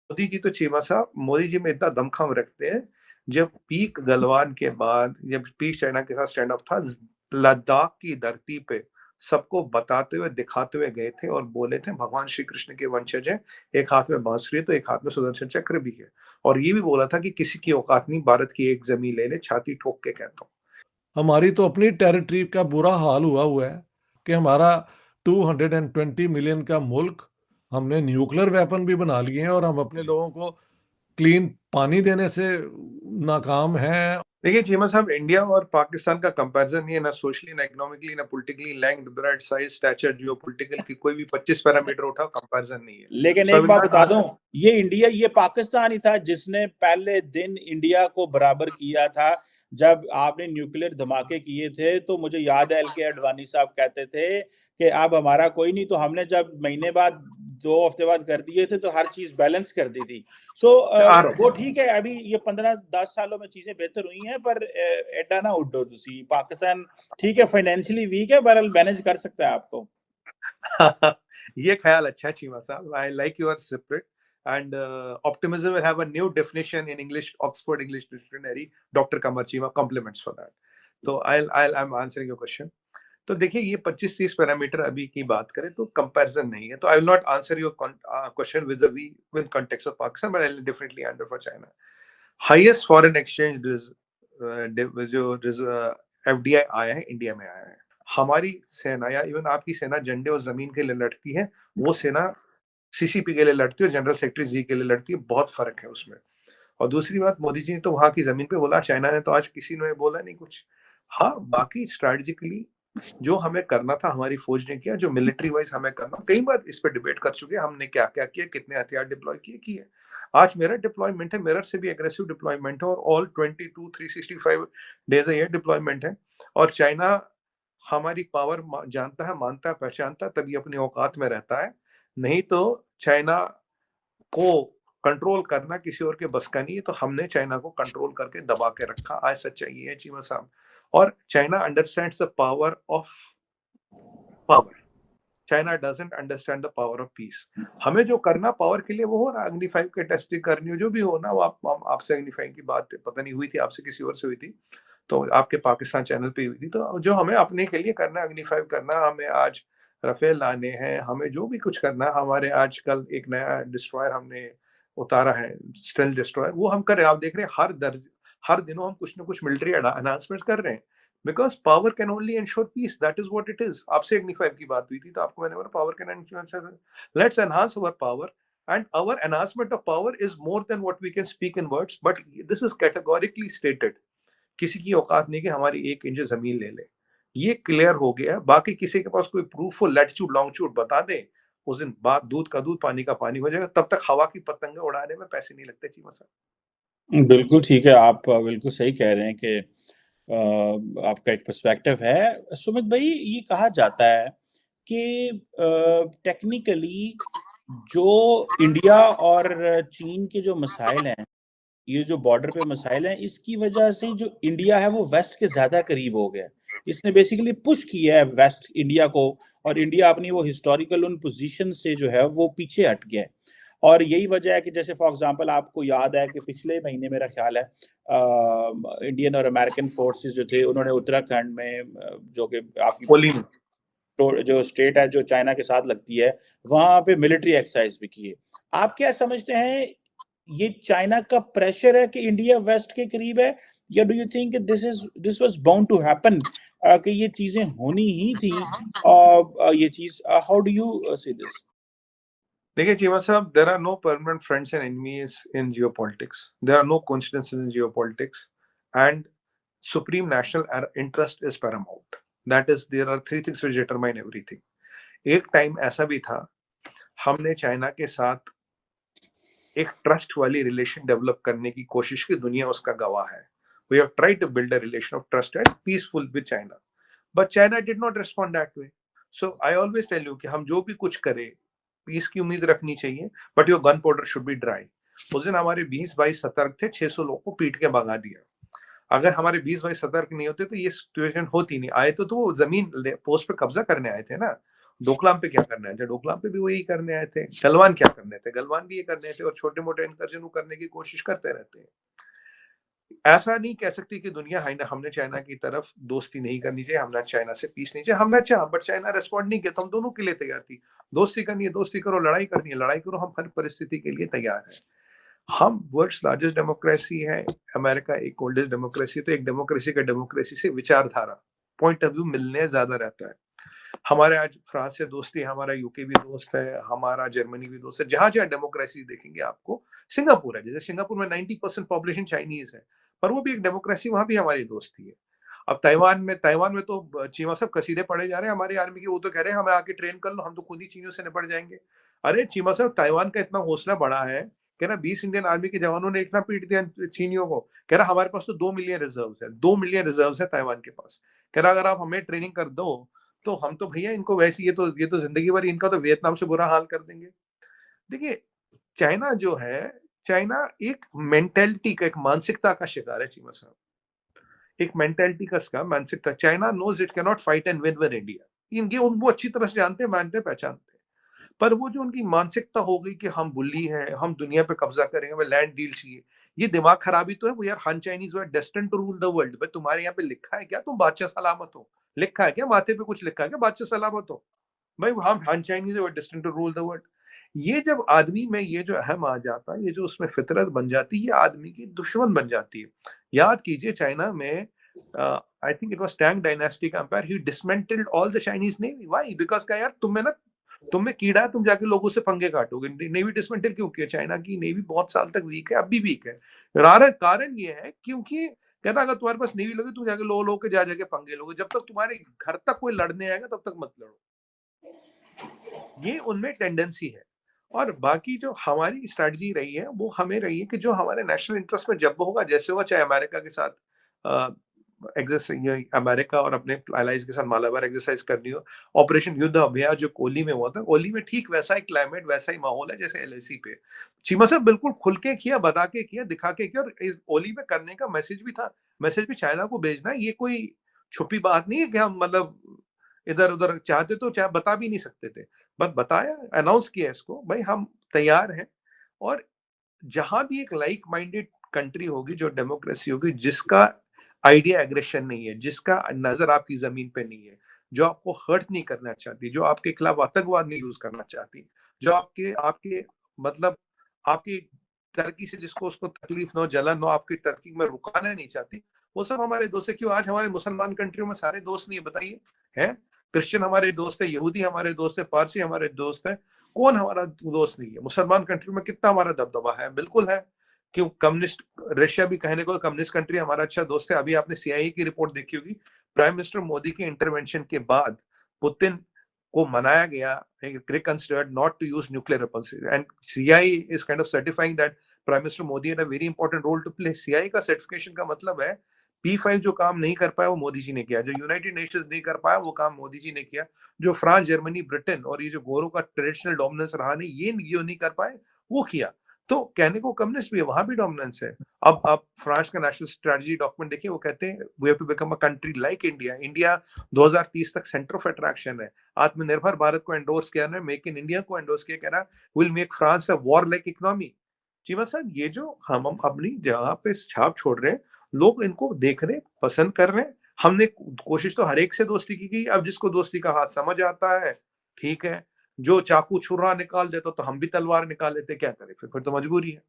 मोदी जी तो चीमा साहब, मोदी जी में इतना दमखम रखते हैं, जब पीक गलवान के बाद, जब पीक चाइना के साथ स्टैंड अप था, लद्दाख की धरती पे सबको बताते हुए दिखाते हुए गए थे और बोले थे भगवान श्री कृष्ण के वंशज हैं, एक हाथ में बांसुरी है तो एक हाथ में सुदर्शन चक्र भी है। और ये भी बोला था कि किसी की औकात नहीं भारत की एक जमीन लेने, छाती ठोक के कहता हूँ। हमारी तो अपनी टेरिटरी का बुरा हाल हुआ हुआ है कि हमारा 220 मिलियन का मुल्क, हमने न्यूक्लियर वेपन भी बना लिए हैं और हम अपने लोगों को क्लीन पानी देने से नाकाम हैं। देखिए चीमा साहब, इंडिया और पाकिस्तान का कंपैरिजन नहीं है, ना सोशली, ना इकोनॉमिकली, ना politically, length, bread, size, stature, geopolitical की कोई भी 25 पैरामीटर उठाओ, कंपैरिजन नहीं है। लेकिन सो आई एक विल बात नॉट बता दूं, आंसर। ये इंडिया, ये पाकिस्तान ही था जिसने पहले दिन इंडिया को बराबर किया था। जब आपने न्यूक्लियर धमाके किए थे तो मुझे याद है एल के अडवाणी साहब कहते थे कि अब हमारा कोई नहीं, तो हमने जब महीने बाद, 2 हफ्ते बाद कर दिए थे तो हर चीज बैलेंस कर दी थी। सो आ रहा वो हूँ। ठीक है, अभी ये 15-10 सालों में चीजें बेहतर हुई हैं, पर एडा ना उड्डो तुसी। पाकिस्तान ठीक है, फाइनेंशियली वीक है, बहरहाल मैनेज कर सकता है आपको। ये ख्याल अच्छा है चीमा साहब, I like your spirit, and optimism will have a new definition in English, Oxford English Dictionary. Dr. Kamar Chima compliments for that. तो I'm answering your question. तो देखिए, ये 25-30 पैरामीटर अभी की बात करें तो कंपैरिजन नहीं है, तो I will not answer your question with context of Pakistan, but I will definitely answer for China. Highest foreign exchange जो एफडीआई आया है, इंडिया में आया है। हमारी सेना या इवन आपकी सेना झंडे और जमीन के लिए लड़ती है, वो सेना सीसीपी के लिए लड़ती है, जनरल सेक्रेटरी जी के लिए लड़ती है, बहुत फर्क है उसमें। और दूसरी बात, मोदी जी ने तो वहां की जमीन पे बोला, चाइना ने तो आज किसी ने बोला नहीं कुछ। हाँ, बाकी स्ट्रेटेजिकली जो हमें करना था हमारी फौज ने किया, जो मिलिट्री वाइज हमें करना, कई बार इस पे डिबेट कर चुके हैं हमने, क्या क्या किया, कितने हथियार डिप्लॉय किए। आज मेरा डिप्लॉयमेंट है, मेरठ से भी एग्रेसिव डिप्लॉयमेंट है, और all 22 365 days a year deployment है। और चाइना हमारी पावर जानता है, मानता है, पहचानता है, तभी अपनी औकात में रहता है। नहीं तो चाइना को कंट्रोल करना किसी और के बस का नहीं है, तो हमने चाइना को कंट्रोल करके दबा के रखा। आज सच्चाई ये है चीमा साहब। और China understands the power of power, China doesn't understand the power of peace. हमें जो करना पावर के लिए वो हो रहा है, अग्नि 5 की टेस्टिंग करनी हो, जो भी हो ना, वो आपसे अग्नि 5 की बात पता नहीं हुई थी, आपसे किसी और से हुई थी, तो आपके पाकिस्तान चैनल पे हुई थी। तो जो हमें अपने के लिए करना है, अग्नि 5 करना, हमें आज राफेल लाने हैं, हमें जो भी कुछ करना है, हमारे आजकल एक नया डिस्ट्रॉयर हमने उतारा है, स्टेल्थ डिस्ट्रॉयर, वो हम कर रहे हैं। आप देख रहे हैं हर दिनों हम कुछ ना कुछ मिलिट्री अनाउंसमेंट कर रहे हैं, because power can only ensure peace, that is what it is. आपसे अग्नि 5 की बात हुई थी तो आपको मैंने बोला power can ensure, let's enhance our power, and our enhancement of power is more than what we can speak in words, but this is categorically stated। किसी की औकात नहीं कि हमारी 1 इंच जमीन ले ले, ये क्लियर हो गया। बाकी किसी के पास कोई प्रूफ हो, लैटिट्यूड लॉन्गिट्यूड बता दे, उस दिन बात दूध का दूध पानी का पानी हो जाएगा। तब तक हवा की पतंगे उड़ाने में पैसे नहीं लगते चीमा साहब। बिल्कुल ठीक है, आप बिल्कुल सही कह रहे हैं कि आपका एक पर्सपेक्टिव है। सुमित भाई, ये कहा जाता है कि टेक्निकली जो इंडिया और चीन के जो मसाइल हैं, ये जो बॉर्डर पे मसाइल हैं, इसकी वजह से जो इंडिया है वो वेस्ट के ज्यादा करीब हो गया। इसने बेसिकली पुश किया है वेस्ट इंडिया को, और इंडिया अपनी वो हिस्टोरिकल उन पोजीशन से जो है वो पीछे हट गया है। और यही वजह है कि जैसे फॉर एग्जांपल आपको याद है कि पिछले महीने मेरा ख्याल है इंडियन और अमेरिकन फोर्सेस जो थे, उन्होंने उत्तराखंड में जो कि आपकी होली में तो जो स्टेट है जो चाइना के साथ लगती है, वहां पे मिलिट्री एक्सरसाइज भी की है। आप क्या समझते हैं, ये चाइना का प्रेशर है कि इंडिया वेस्ट के करीब है, या do you think this was bound to happen, कि ये चीजें होनी ही थी? और ये चीज, how do you see this? देखिए Cheema sahab, there are no permanent friends and enemies in geopolitics, there are no coincidences in geopolitics, and supreme national interest is paramount. That is, there are three things which determine everything. एक time ऐसा भी था, हमने China के साथ एक trust वाली relation develop करने की कोशिश की, दुनिया उसका गवाह है। We have tried to build a relation of trust and peaceful with China, but China did not respond that way. So I always tell you कि हम जो भी कुछ करें, पीस की उम्मीद रखनी चाहिए, but your gunpowder should be dry. उस दिन हमारे 20 भाई सतर्क थे, 600 लोगों को पीट के भगा दिया। अगर हमारे 20 भाई सतर्क नहीं होते तो ये सिचुएशन होती नहीं। आए तो वो जमीन पोस्ट पे कब्जा करने आए थे ना, डोकलाम पे क्या करने आए थे? डोकलाम पे भी वही करने आए थे। गलवान क्या करने थे? गलवान भी ये करने थे, और छोटे मोटे इनकर्जन वो करने की कोशिश करते रहते हैं। ऐसा नहीं कह सकती कि दुनिया हमने चाइना की तरफ दोस्ती नहीं करनी चाहिए, हमने चाइना से पीस नहीं चाहिए, हमने चाहा, बट चाइना रिस्पॉन्ड नहीं किया, तो हम दोनों के लिए तैयार थी। दोस्ती करनी है दोस्ती करो, लड़ाई करनी है लड़ाई करो, हम हर परिस्थिति के लिए तैयार हैं। हम वर्ल्ड्स लार्जेस्ट डेमोक्रेसी है, अमेरिका एक ओल्डेस्ट डेमोक्रेसी, तो एक डेमोक्रेसी का डेमोक्रेसी से विचारधारा, पॉइंट ऑफ व्यू मिलने ज्यादा रहता है। हमारे आज फ्रांस से दोस्ती है, हमारा यूके भी दोस्त है, हमारा जर्मनी भी दोस्त है। जहां जहां डेमोक्रेसी देखेंगे आपको, सिंगापुर है, जैसे सिंगापुर में 90% पॉपुलेशन चाइनीज है, पर वो भी एक डेमोक्रेसी, वहां भी हमारी दोस्ती है। अब ताइवान में तो चीमा सब कसीदे पड़े जा रहे हैं हमारी आर्मी के, वो तो कह रहे हैं हमें आके ट्रेन कर लो, हम तो खुद ही चीनियों से निपट जाएंगे। अरे चीमा साहब, ताइवान का इतना हौसला बड़ा है, कह रहा 20 इंडियन आर्मी के जवानों ने इतना पीट दिया चीनियों को, कह रहा हमारे पास तो 2 मिलियन रिजर्व है, 2 मिलियन रिजर्व है ताइवान के पास। कह रहा अगर आप हमें ट्रेनिंग कर दो तो हम तो भैया इनको वैसे, ये तो जिंदगी भर इनका तो वियतनाम से बुरा हाल कर देंगे। देखिए, चाइना जो है, चाइना एक मेंटेलिटी का, एक मानसिकता का शिकार है चीमा साहब। एक मेंटेलिटी का मानसिकता, China knows it can not fight and win with India. इनके वो अच्छी तरह से जानते हैं, मानते हैं, पहचानते हैं। पर वो जो उनकी मानसिकता हो गई कि हम बुल्ली हैं, हम दुनिया पे कब्जा करेंगे, हमें लैंड डील चाहिए, ये दिमाग खराबी तो है। वो यार, Han Chinese were destined to rule the world. भाई तुम्हारे यहाँ पे लिखा है क्या तुम बादशाह सलामत हो? लिखा है क्या माथे पे, कुछ लिखा है क्या बादशाह सलामत हो? भाई हम Han Chinese were destined to rule the world. ये जब आदमी में ये जो अहम आ जाता है, ये जो उसमें फितरत बन जाती है, ये आदमी की दुश्मन बन जाती है। याद कीजिए, चाइना में I think it was Tang dynasty का empire, he dismantled all the Chinese navy. Why? Because क्या यार, तुम में कीड़ा है, तुम जाके लोगों से पंगे काटोगे। नेवी डिसमेंटल क्यों किया? चाइना की नेवी बहुत साल तक वीक है, अब भी वीक है। कारण ये है क्योंकि कहना, अगर तुम्हारे पास नेवी लगे, तुम जाके लो के जा जाके पंगे लोगे। जब तक तुम्हारे घर तक कोई लड़ने आएगा, तब तक मत लड़ो। ये उनमें टेंडेंसी है। और बाकी जो हमारी स्ट्रेटजी रही है, वो हमें रही है कि जो हमारे नेशनल इंटरेस्ट में जब होगा, जैसे होगा, चाहे अमेरिका के साथ अमेरिका और अपने एलाइज के साथ मालाबार एक्सरसाइज करनी हो, ऑपरेशन युद्ध अभ्यास जो कोहली में हुआ था, कोहली में ठीक वैसा ही क्लाइमेट, वैसा ही माहौल है जैसे एलएसी पे। चीमा साहब बिल्कुल खुल के किया, बता के किया, दिखा के किया, और ओली में करने का मैसेज भी था। मैसेज भी चाइना को भेजना है, ये कोई छुपी बात नहीं है कि हम मतलब इधर उधर चाहते तो चाहे बता भी नहीं सकते थे, बस बताया, अनाउंस किया इसको, भाई हम तैयार हैं। और जहां भी एक लाइक माइंडेड कंट्री होगी, जो डेमोक्रेसी होगी, जिसका आइडिया एग्रेशन नहीं है, जिसका नजर आपकी जमीन पे नहीं है, जो आपको हर्ट नहीं करना चाहती, जो आपके खिलाफ आतंकवाद नहीं यूज करना चाहती, जो आपके आपके मतलब आपकी टर्की से जिसको उसको तकलीफ न हो, जलन हो, आपकी टर्की में रुकाना नहीं चाहती, वो सब हमारे दोस्त है। क्यों आज हमारे मुसलमान कंट्रियों में सारे दोस्त नहीं है? बताइए। है, क्रिश्चियन हमारे दोस्त है, यहूदी हमारे दोस्त है, पारसी हमारे दोस्त है, कौन हमारा दोस्त नहीं है? मुसलमान कंट्री में कितना हमारा दबदबा है? बिल्कुल है। क्यों? कम्युनिस्ट रशिया भी कहने को कम्युनिस्ट कंट्री हमारा अच्छा दोस्त है। अभी आपने सीआईए की रिपोर्ट देखी होगी, प्राइम मिनिस्टर मोदी के इंटरवेंशन के बाद पुतिन को मनाया गया, reconsidered not to use nuclear weapons, and CIA is kind of certifying that prime minister Modi had a very important role to play. CIA का सर्टिफिकेशन का मतलब है, P5 जो काम नहीं कर पाया वो मोदी जी ने किया, जो यूनाइटेड नेशंस नहीं कर पाया वो काम मोदी जी ने किया, जो फ्रांस, जर्मनी, ब्रिटेन और ये जो गोरों का ट्रेडिशनल डोमिनेंस रहा नहीं, ये जो नहीं कर पाए वो किया। तो कहने को कम्युनिस्ट भी है, वहां भी डोमिनेंस है। अब आप फ्रांस का नेशनल स्ट्रेटजी डॉक्यूमेंट देखिए, वो कहते हैं we have to become a country like India. India 2030 तक सेंटर ऑफ अट्रैक्शन है। आत्मनिर्भर भारत को एंडोर्स किया ना, मेक इन इंडिया को एंडोर्स किया, कह रहा will make France a war like economy. Cheema साहब, ये जो हम अपनी जगह पे छाप छोड़ रहे हैं, लोग इनको देख रहे, पसंद कर रहे हैं। हमने कोशिश तो हर एक से दोस्ती की गई, अब जिसको दोस्ती का हाथ समझ आता है, ठीक है। जो चाकू छुरा निकाल देता तो हम भी तलवार निकाल लेते, क्या करें? फिर तो मजबूरी है।